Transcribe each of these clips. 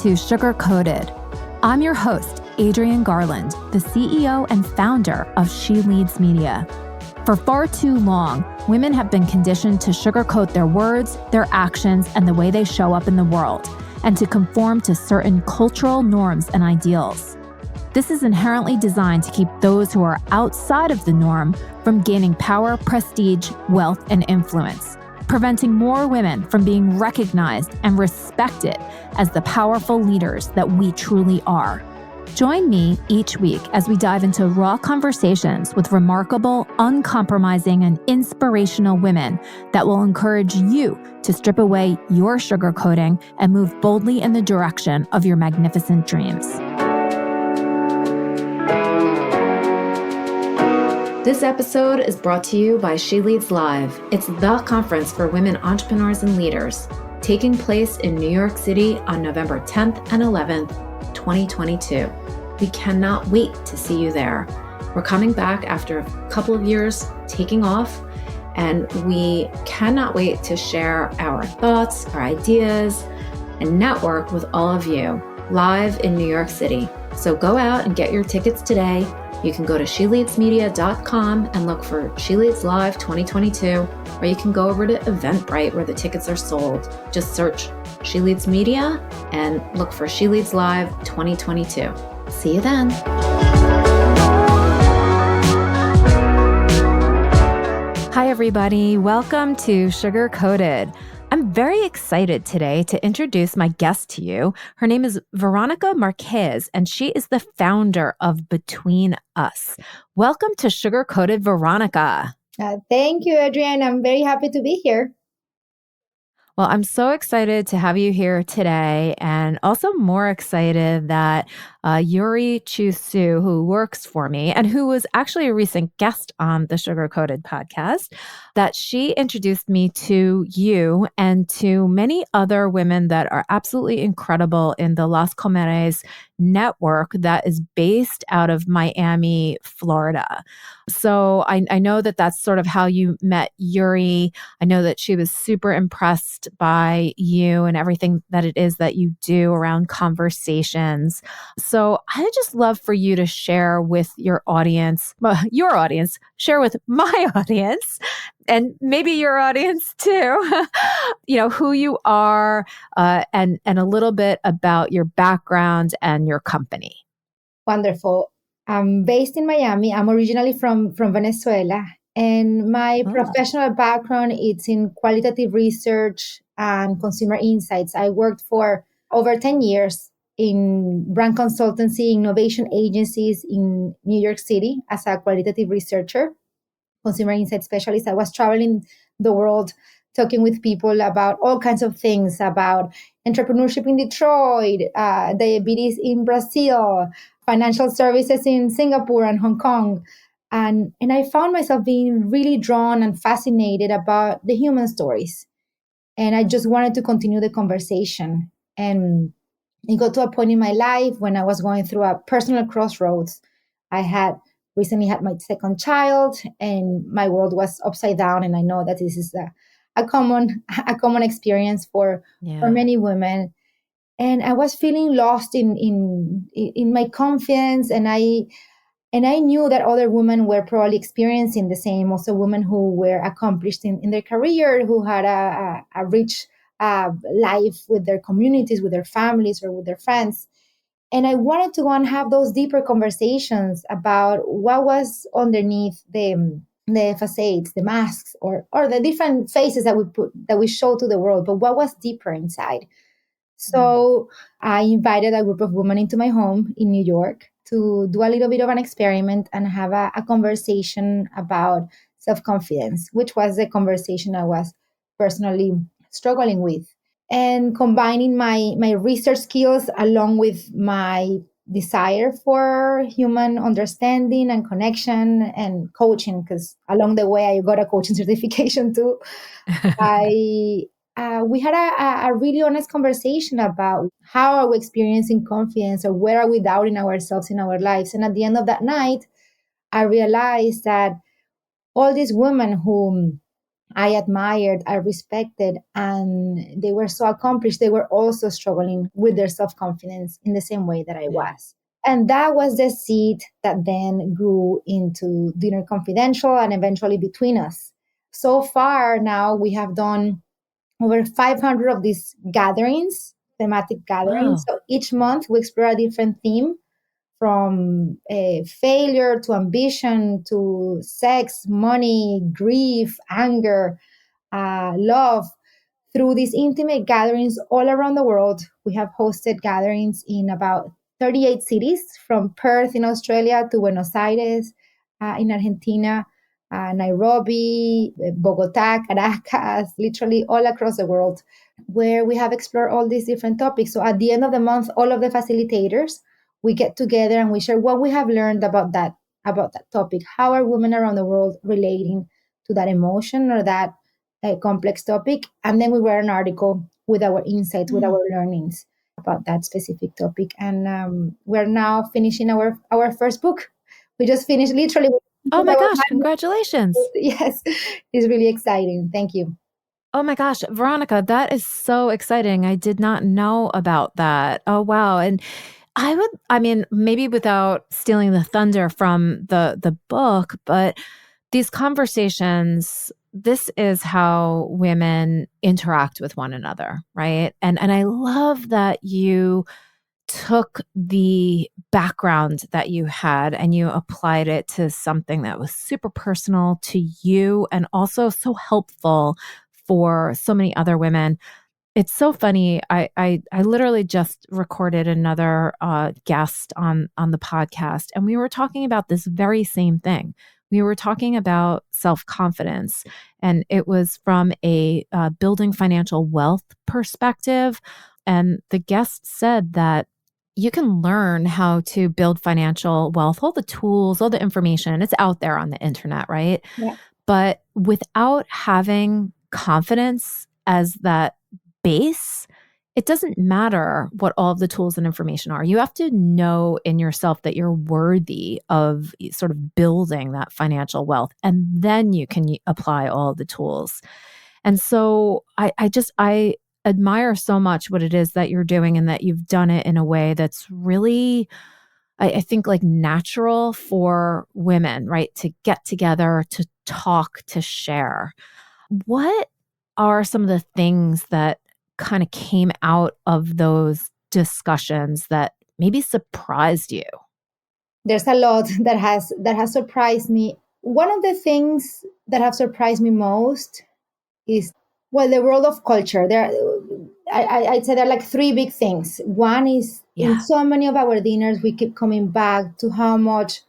to Sugar Coated. I'm your host, Adrienne Garland, the CEO and founder of She Leads Media. For far too long, women have been conditioned to sugarcoat their words, their actions, and the way they show up in the world, and to conform to certain cultural norms and ideals. This is inherently designed to keep those who are outside of the norm from gaining power, prestige, wealth, and influence, preventing more women from being recognized and respected as the powerful leaders that we truly are. Join me each week as we dive into raw conversations with remarkable, uncompromising, and inspirational women that will encourage you to strip away your sugarcoating and move boldly in the direction of your magnificent dreams. This episode is brought to you by She Leads Live. It's the conference for women entrepreneurs and leaders, taking place in New York City on November 10th and 11th, 2022. We cannot wait to see you there. We're coming back after a couple of years taking off, and we cannot wait to share our thoughts, our ideas, and network with all of you live in New York City. So go out and get your tickets today. You can go to sheleadsmedia.com and look for She Leads Live 2022, or you can go over to Eventbrite where the tickets are sold. Just search She Leads Media and look for She Leads Live 2022. See you then. Hi, everybody. Welcome to Sugar Coated. I'm very excited today to introduce my guest to you. Her name is Veronica Marquez, and she is the founder of Between Us. Welcome to Sugar Coated, Veronica. Thank you, Adrienne. I'm very happy to be here. Well, I'm so excited to have you here today, and also more excited that Yuri Chu-Su, who works for me and who was actually a recent guest on the Sugar Coated podcast, that she introduced me to you and to many other women that are absolutely incredible in the Las Comeres network that is based out of Miami, Florida. So I know that that's sort of how you met Yuri. I know that she was super impressed by you and everything that it is that you do around conversations. So I'd just love for you to share with your audience, share with my audience, and maybe your audience too, who you are and a little bit about your background and your company. Wonderful. I'm based in Miami. I'm originally from Venezuela, and my professional background is in qualitative research and consumer insights. I worked for over 10 years in brand consultancy, innovation agencies in New York City as a qualitative researcher, consumer insight specialist. I was traveling the world talking with people about all kinds of things, about entrepreneurship in Detroit, diabetes in Brazil, financial services in Singapore and Hong Kong. And I found myself being really drawn and fascinated about the human stories. And I just wanted to continue the conversation. And it got to a point in my life when I was going through a personal crossroads. I had recently had my second child, and my world was upside down. And I know that this is a common experience for many women. And I was feeling lost in my confidence, and I knew that other women were probably experiencing the same. Also, women who were accomplished in their career, who had a rich life with their communities, with their families, or with their friends. And I wanted to go and have those deeper conversations about what was underneath the facades, the masks, or the different faces that we show to the world, but what was deeper inside. So I invited a group of women into my home in New York to do a little bit of an experiment and have a conversation about self-confidence, which was the conversation I was personally struggling with. And combining my research skills along with my desire for human understanding and connection and coaching, because along the way I got a coaching certification too. We had a really honest conversation about how are we experiencing confidence, or where are we doubting ourselves in our lives. And at the end of that night, I realized that all these women who I admired, I respected, and they were so accomplished. They were also struggling with their self confidence in the same way that I Yeah. was. And that was the seed that then grew into Dinner Confidential and eventually Between Us. So far now, we have done over 500 of these gatherings, thematic gatherings. Wow. So each month we explore a different theme, from failure to ambition to sex, money, grief, anger, love, through these intimate gatherings all around the world. We have hosted gatherings in about 38 cities, from Perth in Australia to Buenos Aires in Argentina, Nairobi, Bogota, Caracas, literally all across the world, where we have explored all these different topics. So at the end of the month, all of the facilitators, we get together and we share what we have learned about that topic. How are women around the world relating to that emotion or that complex topic? And then we write an article with our insights, with Mm. our learnings about that specific topic. And we're now finishing our first book. We just finished literally Oh with my our gosh, congratulations. yes, it's really exciting. Thank you. Oh my gosh, Veronica, that is so exciting. I did not know about that. Oh wow. And I mean, maybe without stealing the thunder from the book, but these conversations, this is how women interact with one another, right? And I love that you took the background that you had and you applied it to something that was super personal to you and also so helpful for so many other women. It's so funny. I literally just recorded another guest on the podcast, and we were talking about this very same thing. We were talking about self confidence, and it was from a building financial wealth perspective. And the guest said that you can learn how to build financial wealth, all the tools, all the information, it's out there on the internet, right? Yeah. But without having confidence as that base, it doesn't matter what all of the tools and information are. You have to know in yourself that you're worthy of sort of building that financial wealth, and then you can apply all the tools. And so I admire so much what it is that you're doing and that you've done it in a way that's really, I think, like natural for women, right? To get together, to talk, to share. What are some of the things that kind of came out of those discussions that maybe surprised you? There's a lot that has surprised me. One of the things that have surprised me most is, well, the world of culture. I'd say there are like three big things. One is, in Yeah. so many of our dinners we keep coming back to how much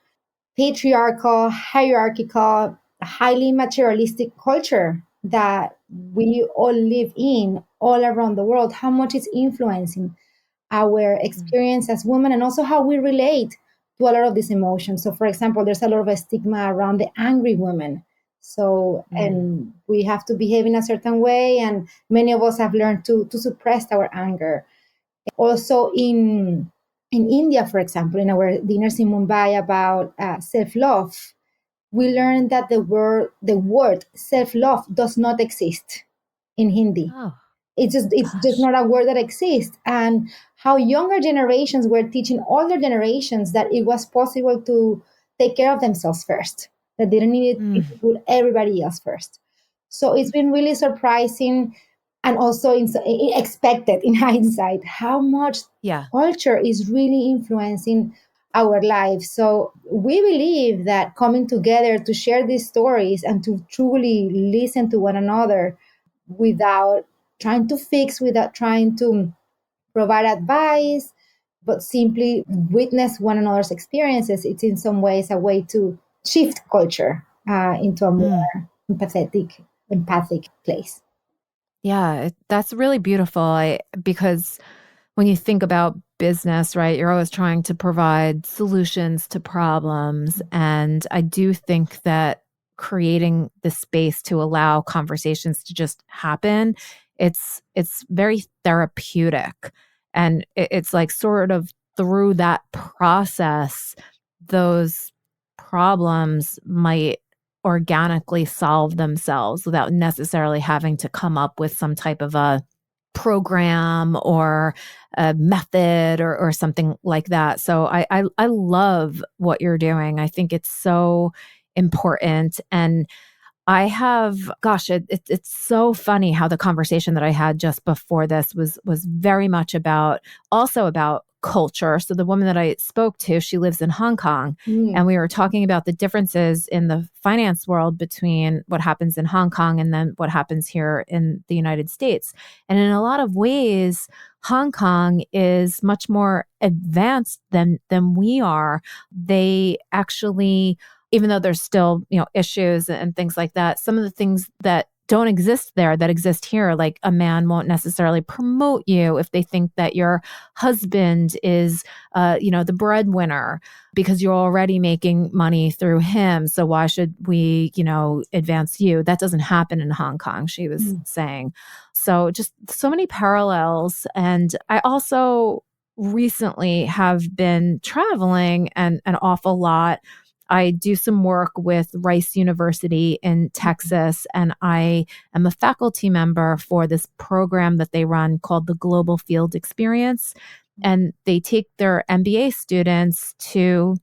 patriarchal, hierarchical, highly materialistic culture that we all live in all around the world, how much it's influencing our Mm. experience as women and also how we relate to a lot of these emotions. So, for example, there's a lot of a stigma around the angry woman. So, Mm. and we have to behave in a certain way, and many of us have learned to suppress our anger. Also, in India, for example, in our dinners in Mumbai about self love, we learned that the word self love does not exist in Hindi. Oh, It's just gosh. not a word that exists. And how younger generations were teaching older generations that it was possible to take care of themselves first, that they didn't need Mm. to put everybody else first. So it's been really surprising, and also expected in hindsight, how much Yeah. culture is really influencing our lives. So we believe that coming together to share these stories and to truly listen to one another without trying to fix, without trying to provide advice, but simply witness one another's experiences, it's in some ways a way to shift culture into a Mm. more empathic place. Yeah, that's really beautiful. Because when you think about business, right, you're always trying to provide solutions to problems. And I do think that creating the space to allow conversations to just happen, it's very therapeutic. And it's like sort of through that process, those problems might organically solve themselves without necessarily having to come up with some type of a program or a method or something like that. So I love what you're doing. I think it's so important. And I have, gosh, it's so funny how the conversation that I had just before this was very much about, also about culture. So the woman that I spoke to, she lives in Hong Kong, Mm, and we were talking about the differences in the finance world between what happens in Hong Kong and then what happens here in the United States. And in a lot of ways, Hong Kong is much more advanced than we are. They actually, even though there's still, issues and things like that, some of the things that don't exist there that exist here, like a man won't necessarily promote you if they think that your husband is, the breadwinner, because you're already making money through him. So why should we, advance you? That doesn't happen in Hong Kong, she was mm. saying. So just so many parallels. And I also recently have been traveling and an awful lot. I do some work with Rice University in Texas, and I am a faculty member for this program that they run called the Global Field Experience. And they take their MBA students to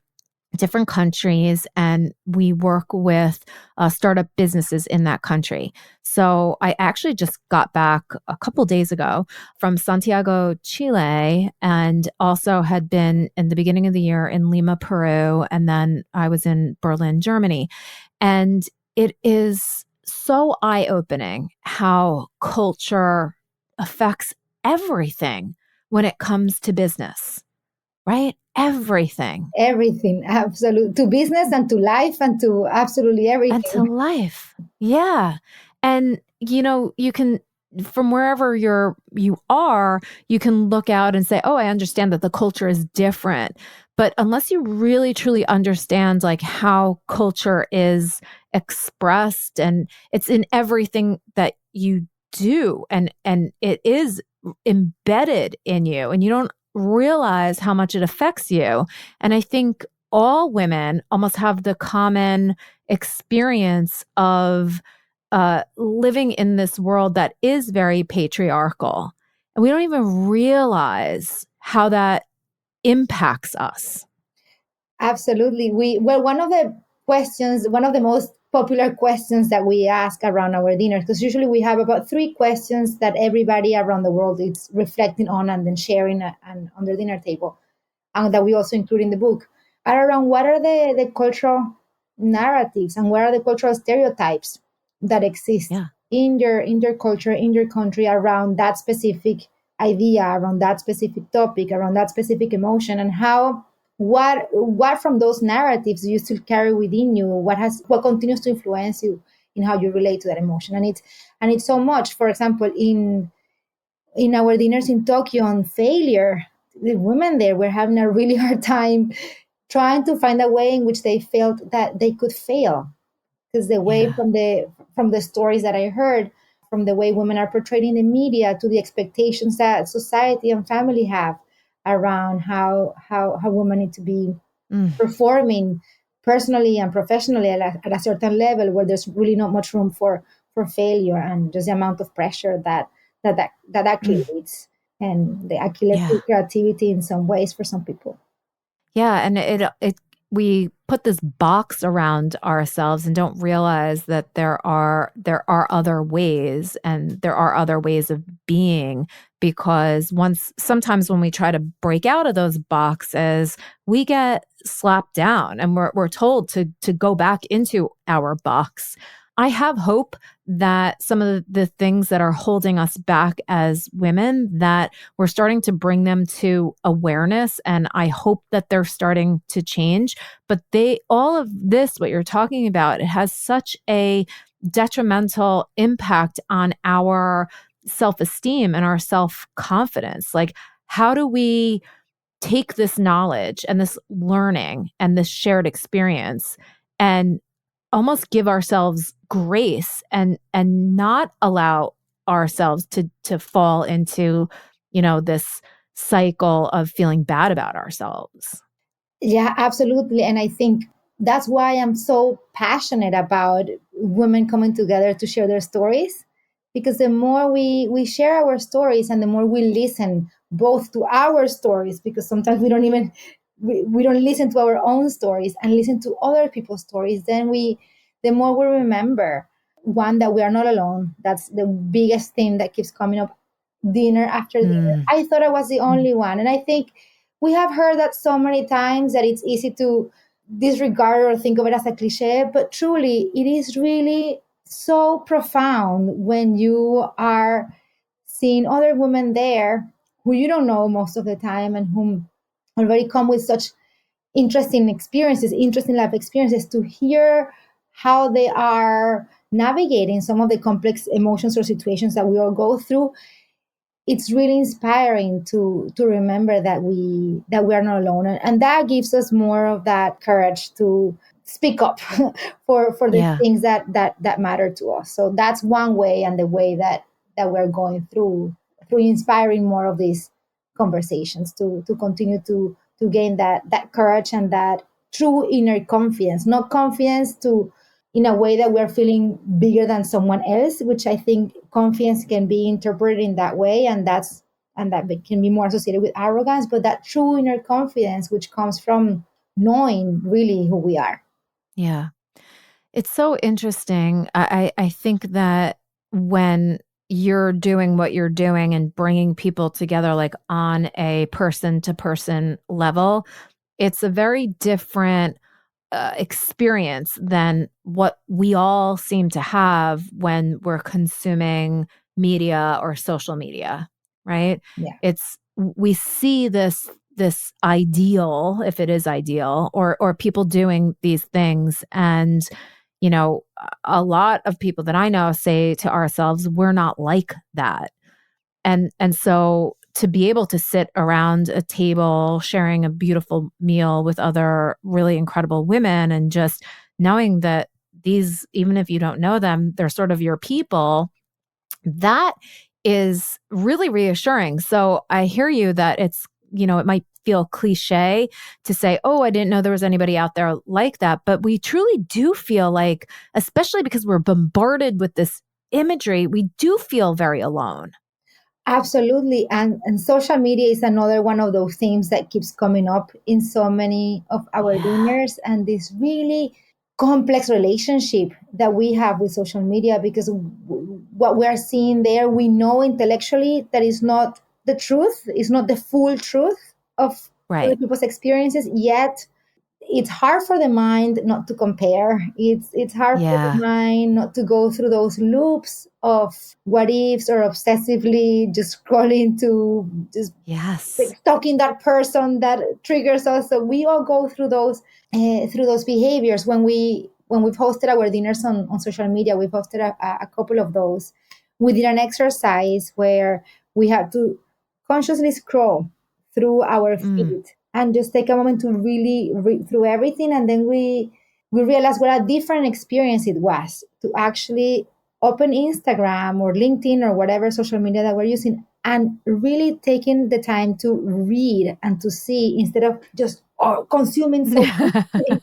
different countries, and we work with startup businesses in that country. So I actually just got back a couple days ago from Santiago, Chile, and also had been in the beginning of the year in Lima, Peru, and then I was in Berlin, Germany. And it is so eye-opening how culture affects everything when it comes to business, right? Everything. Everything, absolute, to business and to life and to absolutely And to everything. life. Yeah. And you can, from wherever you are, you can look out and say, "Oh, I understand that the culture is different." But unless you really truly understand like how culture is expressed, and it's in everything that you do, and it is embedded in you, and you don't realize how much it affects you. And I think all women almost have the common experience of living in this world that is very patriarchal. And we don't even realize how that impacts us. Absolutely. One of the questions, one of the most popular questions that we ask around our dinners, because usually we have about three questions that everybody around the world is reflecting on and then sharing and on their dinner table, and that we also include in the book, are around what are the cultural narratives and what are the cultural stereotypes that exist Yeah. in your culture, in your country, around that specific idea, around that specific topic, around that specific emotion, and how what from those narratives you still carry within you, what continues to influence you in how you relate to that emotion. And it's so much, for example, in our dinners in Tokyo on failure, the women there were having a really hard time trying to find a way in which they felt that they could fail, because the way Yeah. from the stories that I heard, from the way women are portrayed in the media, to the expectations that society and family have around how women need to be Mm. performing personally and professionally at a certain level, where there's really not much room for failure, and just the amount of pressure that Mm. creates, and the Achilles Yeah. creativity in some ways for some people. Yeah, and it we put this box around ourselves and don't realize that there are other ways, and there are other ways of being, because once sometimes when we try to break out of those boxes, we get slapped down and we're told to go back into our box. I have hope that some of the things that are holding us back as women, that we're starting to bring them to awareness, and I hope that they're starting to change. But all of this, what you're talking about, it has such a detrimental impact on our self-esteem and our self-confidence. Like, how do we take this knowledge and this learning and this shared experience and almost give ourselves grace, and not allow ourselves to fall into, this cycle of feeling bad about ourselves? Yeah, absolutely. And I think that's why I'm so passionate about women coming together to share their stories, because the more we share our stories and the more we listen both to our stories, because sometimes we don't even we don't listen to our own stories and listen to other people's stories, then we the more we remember, one, that we are not alone. That's the biggest thing that keeps coming up dinner after dinner. Mm. I thought I was the only one, and I think we have heard that so many times that it's easy to disregard or think of it as a cliche, but truly it is really so profound when you are seeing other women there who you don't know most of the time and whom already come with such interesting experiences, interesting life experiences, to hear how they are navigating some of the complex emotions or situations that we all go through. It's really inspiring to remember that we are not alone, and that gives us more of that courage to speak up for the Yeah. things that matter to us. So that's one way, and the way that we're going through inspiring more of these conversations to continue to gain that courage and that true inner confidence, not confidence to in a way that we're feeling bigger than someone else, which I think confidence can be interpreted in that way, and that can be more associated with arrogance, but that true inner confidence, which comes from knowing really who we are. Yeah. It's so interesting. I think that when you're doing what you're doing and bringing people together, like on a person to person level, it's a very different experience than what we all seem to have when we're consuming media or social media, right? Yeah, It's we see this ideal, if it is ideal, or people doing these things, and a lot of people that I know say to ourselves, we're not like that. And so to be able to sit around a table sharing a beautiful meal with other really incredible women, and just knowing that these, even if you don't know them, they're sort of your people, that is really reassuring. So I hear you that it might feel cliche to say, oh, I didn't know there was anybody out there like that. But we truly do feel like, especially because we're bombarded with this imagery, we do feel very alone. absolutely. And social media is another one of those themes that keeps coming up in so many of our Yeah. dinners, and this really complex relationship that we have with social media, because what we are seeing there, we know intellectually that is not the truth, is not the full truth of other Right. people's experiences, yet it's hard for the mind not to compare. It's hard for the Yeah. mind not to go through those loops of what ifs, or obsessively just scrolling to just Yes. like stalking that person that triggers us. So we all go through those behaviors when we've hosted our dinners on social media. We've hosted a couple of those. We did an exercise where we had to consciously scroll through our Mm. feed and just take a moment to really read through everything, and then we realized what a different experience it was to actually open Instagram or LinkedIn or whatever social media that we're using, and really taking the time to read and to see, instead of just consuming so quickly.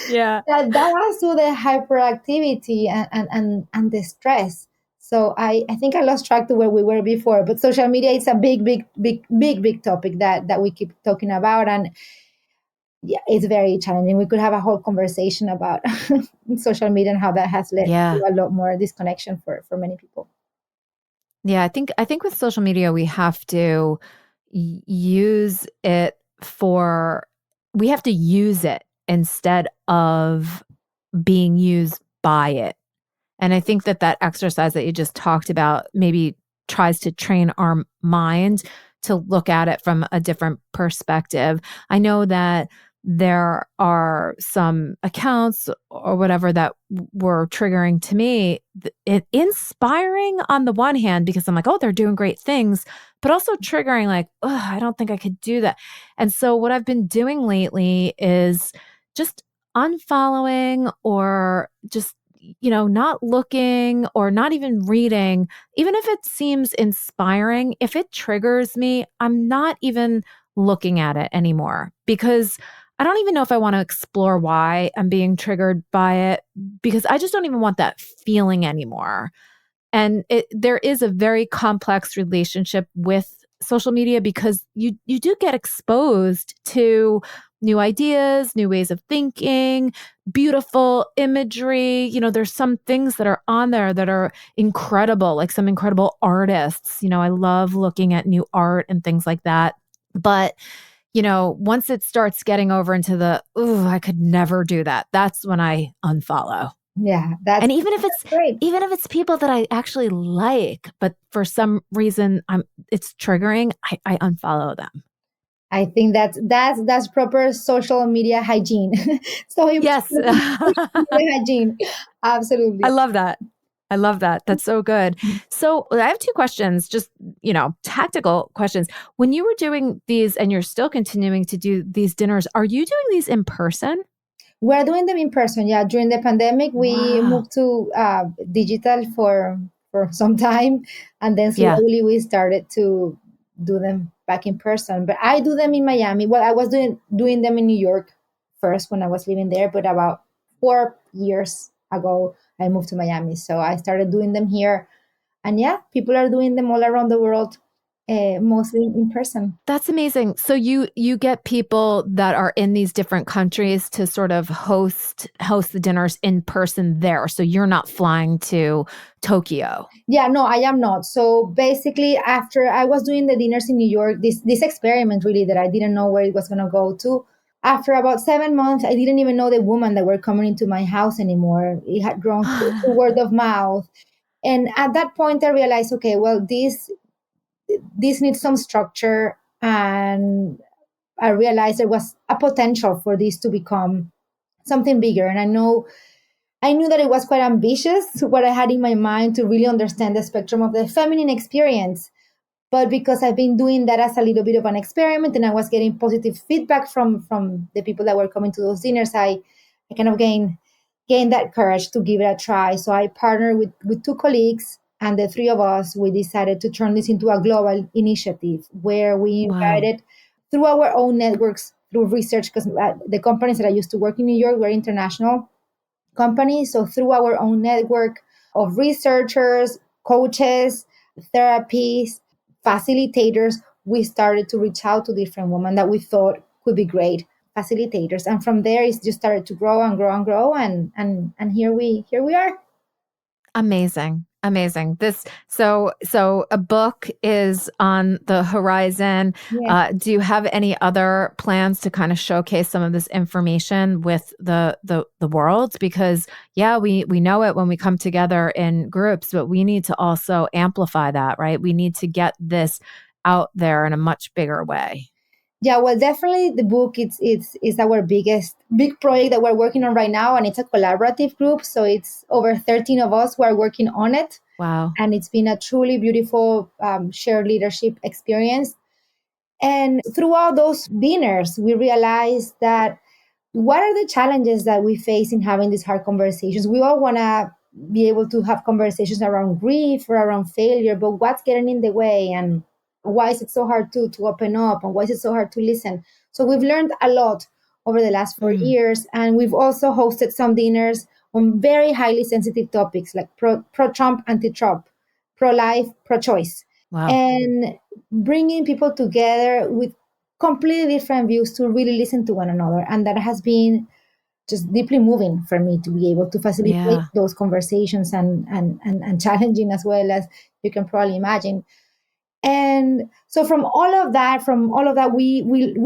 Yeah. That was to the hyperactivity and the stress. So I think I lost track to where we were before, but social media is a big topic that we keep talking about, and yeah, it's very challenging. We could have a whole conversation about social media and how that has led to Yeah. a lot more disconnection for many people. Yeah, I think with social media we have to use it for we have to use it instead of being used by it. And I think that that exercise that you just talked about maybe tries to train our mind to look at it from a different perspective. I know that there are some accounts or whatever that were triggering to me, inspiring on the one hand, because I'm like, oh, they're doing great things, but also triggering like, oh, I don't think I could do that. And so what I've been doing lately is just unfollowing, or just not looking or not even reading, even if it seems inspiring, if it triggers me, I'm not even looking at it anymore, because I don't even know if I want to explore why I'm being triggered by it because I just don't even want that feeling anymore. And there is a very complex relationship with social media because you do get exposed to new ideas, new ways of thinking, beautiful imagery. There's some things that are on there that are incredible, like some incredible artists. I love looking at new art and things like that. But once it starts getting over into the, ooh, I could never do that. That's when I unfollow. Yeah, And that's great. even if it's people that I actually like, but for some reason it's triggering, I unfollow them. I think that's proper social media hygiene. So Yes. important, social media hygiene. I Absolutely. love that. I love that. That's so good. So I have two questions, just, tactical questions. When you were doing these and you're still continuing to do these dinners, are you doing these in person? We're doing them in person. Yeah, during the pandemic, we Wow. moved to digital for some time, and then Yeah. slowly we started to do them back in person. But I do them in Miami. Well, I was doing them in New York first when I was living there, but about 4 years ago, I moved to Miami. So I started doing them here, and yeah, people are doing them all around the world, mostly in person. That's amazing. So you get people that are in these different countries to sort of host the dinners in person there. So you're not flying to Tokyo. Yeah, no, I am not. So basically, after I was doing the dinners in New York, this experiment really that I didn't know where it was gonna go to. After about 7 months, I didn't even know the woman that were coming into my house anymore. It had grown through word of mouth, and at that point, I realized, okay, well, this needs some structure, and I realized there was a potential for this to become something bigger. And I knew that it was quite ambitious, what I had in my mind to really understand the spectrum of the feminine experience. But because I've been doing that as a little bit of an experiment and I was getting positive feedback from the people that were coming to those dinners, I kind of gained that courage to give it a try. So I partnered with two colleagues, and the three of us, we decided to turn this into a global initiative where we Wow. invited through our own networks, through research, because the companies that I used to work in New York were international company. So through our own network of researchers, coaches, therapists, facilitators, we started to reach out to different women that we thought could be great facilitators. And from there it's just started to grow and grow and grow, and here we are. Amazing. Amazing. So a book is on the horizon. Yes. Do you have any other plans to kind of showcase some of this information with the world? Because yeah, we know it when we come together in groups, but we need to also amplify that, right? We need to get this out there in a much bigger way. Yeah, well, definitely the book it's our biggest big project that we're working on right now, and it's a collaborative group. So it's over 13 of us who are working on it, Wow. and it's been a truly beautiful shared leadership experience. And throughout those dinners, we realized that what are the challenges that we face in having these hard conversations? We all want to be able to have conversations around grief or around failure, but what's getting in the way? And why is it so hard to open up? And why is it so hard to listen? So we've learned a lot over the last four Mm. years. And we've also hosted some dinners on very highly sensitive topics like pro Trump, anti Trump, pro life, pro choice. Wow. And bringing people together with completely different views to really listen to one another. And that has been just deeply moving for me to be able to facilitate Yeah. those conversations, and challenging as well, as you can probably imagine. And so from all of that, we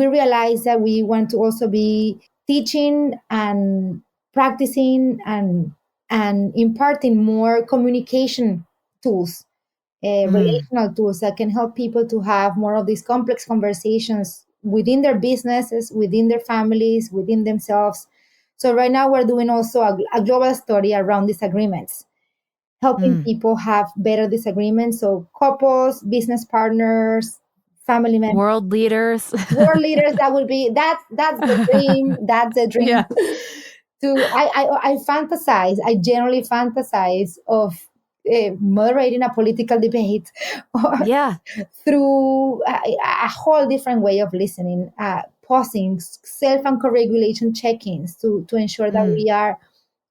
realized that we want to also be teaching and practicing and imparting more communication tools, Mm. relational tools that can help people to have more of these complex conversations within their businesses, within their families, within themselves. So right now we're doing also a global study around disagreements, helping Mm. people have better disagreements. So couples, business partners, family members, World leaders. world leaders. That would be that's the dream. That's the dream. Yeah. I fantasize. I generally fantasize of moderating a political debate or Yeah. through a whole different way of listening, pausing, self and co-regulation check-ins to ensure that Mm, we are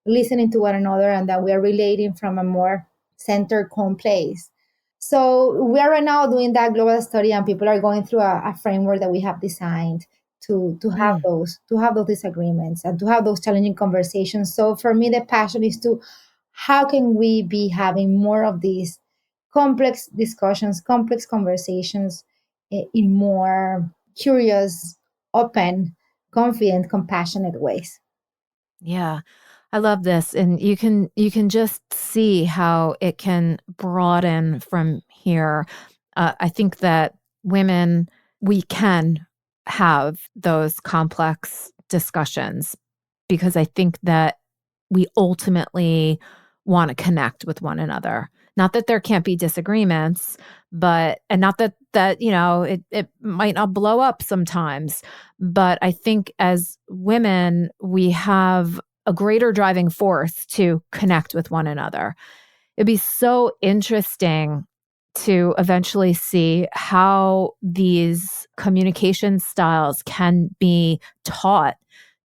listening to one another and that we are relating from a more centered, calm place. So we are right now doing that global study, and people are going through a framework that we have designed mm. to have those disagreements and to have those challenging conversations. So for me, the passion is to how can we be having more of these complex discussions, complex conversations in more curious, open, confident, compassionate ways. Yeah. I love this. And you can just see how it can broaden from here. I think that women, we can have those complex discussions because I think that we ultimately want to connect with one another. Not that there can't be disagreements, but and not that it might not blow up sometimes, but I think as women we have a greater driving force to connect with one another. It'd be so interesting to eventually see how these communication styles can be taught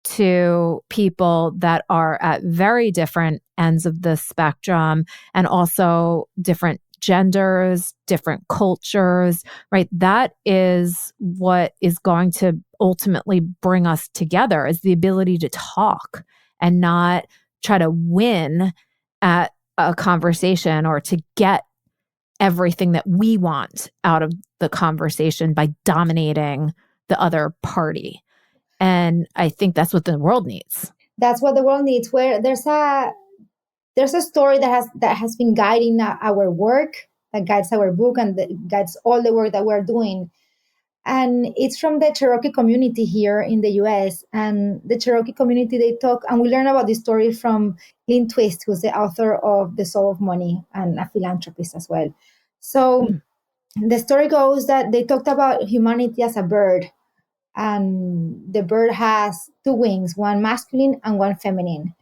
to people that are at very different ends of the spectrum and also different genders, different cultures, right? That is what is going to ultimately bring us together is the ability to talk and not try to win at a conversation or to get everything that we want out of the conversation by dominating the other party. And I think that's what the world needs. That's what the world needs. Where there's a story that has been guiding our work, that guides our book, and that guides all the work that we're doing. And it's from the Cherokee community here in the US. And the Cherokee community, they talk, and we learn about this story from Lynn Twist, who's the author of The Soul of Money and a philanthropist as well. So Mm, the story goes that they talked about humanity as a bird, and the bird has two wings, one masculine and one feminine.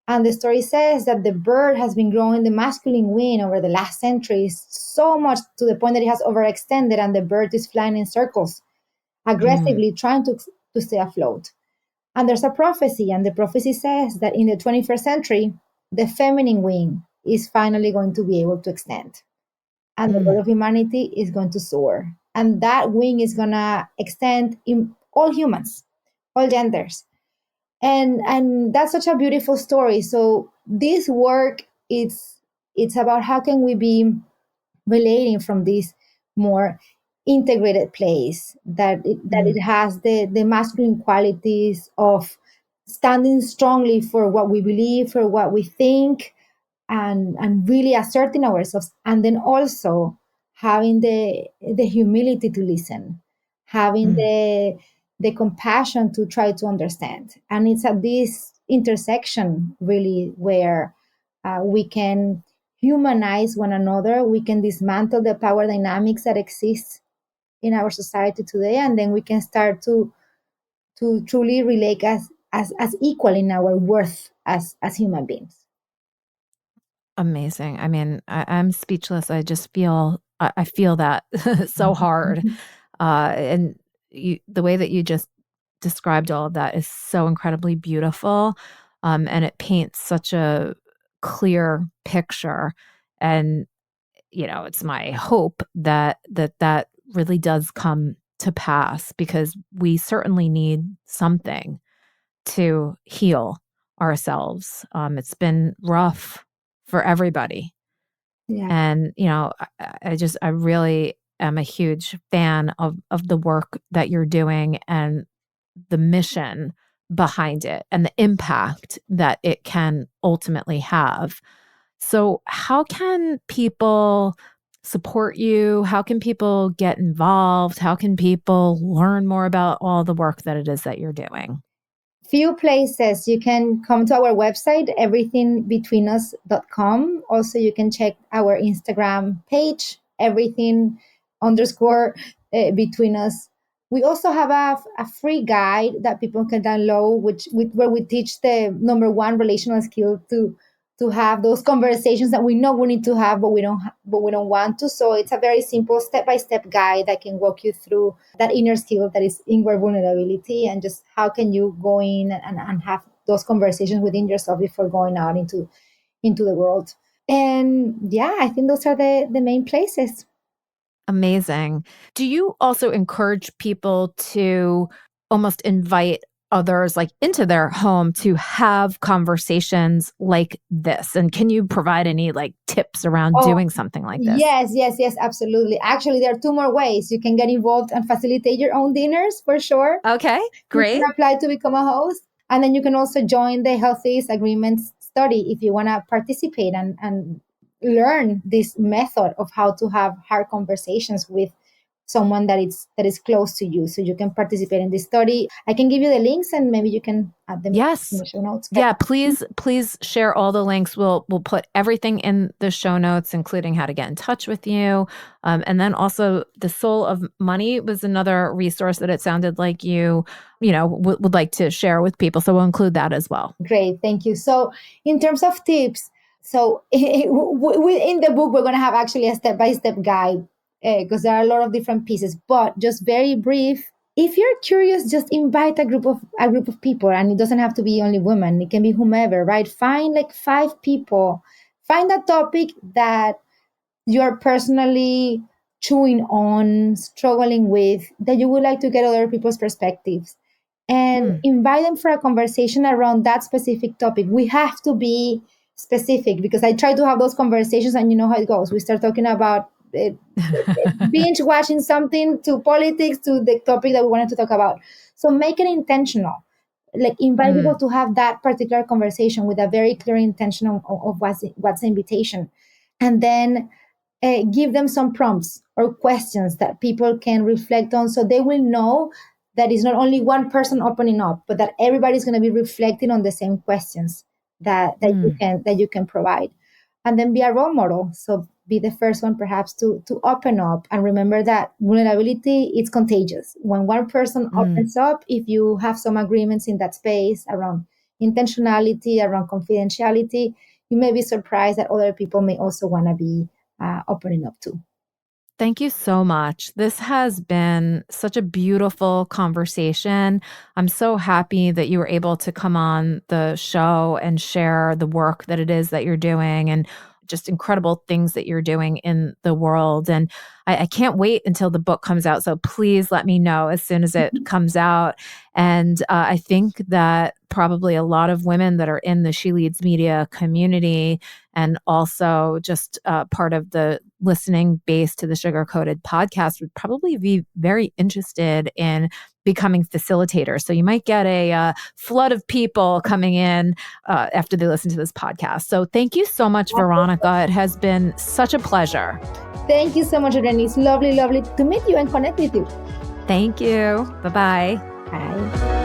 And the story says that the bird has been growing the masculine wing over the last centuries so much to the point that it has overextended, and the bird is flying in circles, mm, aggressively trying to stay afloat. And there's a prophecy, and the prophecy says that in the 21st century, the feminine wing is finally going to be able to extend, and the bird mm, of humanity is going to soar. And that wing is going to extend in all humans, all genders. And that's such a beautiful story. So this work, it's about how can we be relating from this more integrated place, that mm, it has the masculine qualities of standing strongly for what we believe, for what we think, and really asserting ourselves, and then also having the humility to listen, having mm, the compassion to try to understand. And it's at this intersection really where we can humanize one another, we can dismantle the power dynamics that exist in our society today, and then we can start to truly relate as equal in our worth as human beings. amazing. I mean, I'm speechless. I feel that so hard. And the way that you just described all of that is so incredibly beautiful. And it paints such a clear picture. And it's my hope that really does come to pass because we certainly need something to heal ourselves. It's been rough for everybody. Yeah. And, I really am a huge fan of the work that you're doing and the mission behind it and the impact that it can ultimately have. So, how can people support you? How can people get involved? How can people learn more about all the work that it is that you're doing? Few places. You can come to our website, everythingbetweenus.com. Also, you can check our Instagram page, everything underscore between us. We also have a free guide that people can download, where we teach the number one relational skill to have those conversations that we know we need to have, but we don't want to. So it's a very simple step-by-step guide that can walk you through that inner skill that is inward vulnerability, and just how can you go in and have those conversations within yourself before going out into the world. And yeah, I think those are the main places. Amazing. Do you also encourage people to almost invite others like into their home to have conversations like this? And can you provide any like tips around Oh, doing something like this? yes, yes, yes, absolutely. Actually, there are two more ways you can get involved and facilitate your own dinners for sure. Okay, You can great. apply to become a host, and then you can also join the Healthiest Agreements study if you want to participate and learn this method of how to have hard conversations with someone that is close to you. So you can participate in this study. I can give you the links, and maybe you can add them in Yes. the show notes. Yeah, please share all the links. We'll put everything in the show notes, including how to get in touch with you. And then also the Soul of Money was another resource that it sounded like would like to share with people. So we'll include that as well. Great, thank you. So, in terms of tips, so in the book, we're going to have actually a step by step guide because there are a lot of different pieces. But just very brief, if you're curious, just invite a group of people, and it doesn't have to be only women. It can be whomever, right? Find like 5 people. Find a topic that you're personally chewing on, struggling with, that you would like to get other people's perspectives, and Mm. invite them for a conversation around that specific topic. We have to be specific, because I try to have those conversations, and you know how it goes. We start talking about binge watching something, to politics, to the topic that we wanted to talk about. So make it intentional. Like, invite people Mm. to have that particular conversation with a very clear intention of what's the invitation, and then give them some prompts or questions that people can reflect on, so they will know that it's not only one person opening up, but that everybody's going to be reflecting on the same questions Mm. that you can provide. And then be a role model. So be the first one perhaps to open up, and remember that vulnerability is contagious. When one person Mm. opens up, if you have some agreements in that space around intentionality, around confidentiality, you may be surprised that other people may also want to be opening up too. Thank you so much. This has been such a beautiful conversation. I'm so happy that you were able to come on the show and share the work that it is that you're doing, and just incredible things that you're doing in the world. And I can't wait until the book comes out. So please let me know as soon as it comes out. And I think that probably a lot of women that are in the She Leads Media community, and also just part of the listening base to the Sugar Coated podcast, would probably be very interested in becoming facilitators. So you might get a flood of people coming in after they listen to this podcast. So thank you so much, Veronica. It has been such a pleasure. Thank you so much, Renee. It's lovely, lovely to meet you and connect with you. Thank you. Bye-bye. Bye.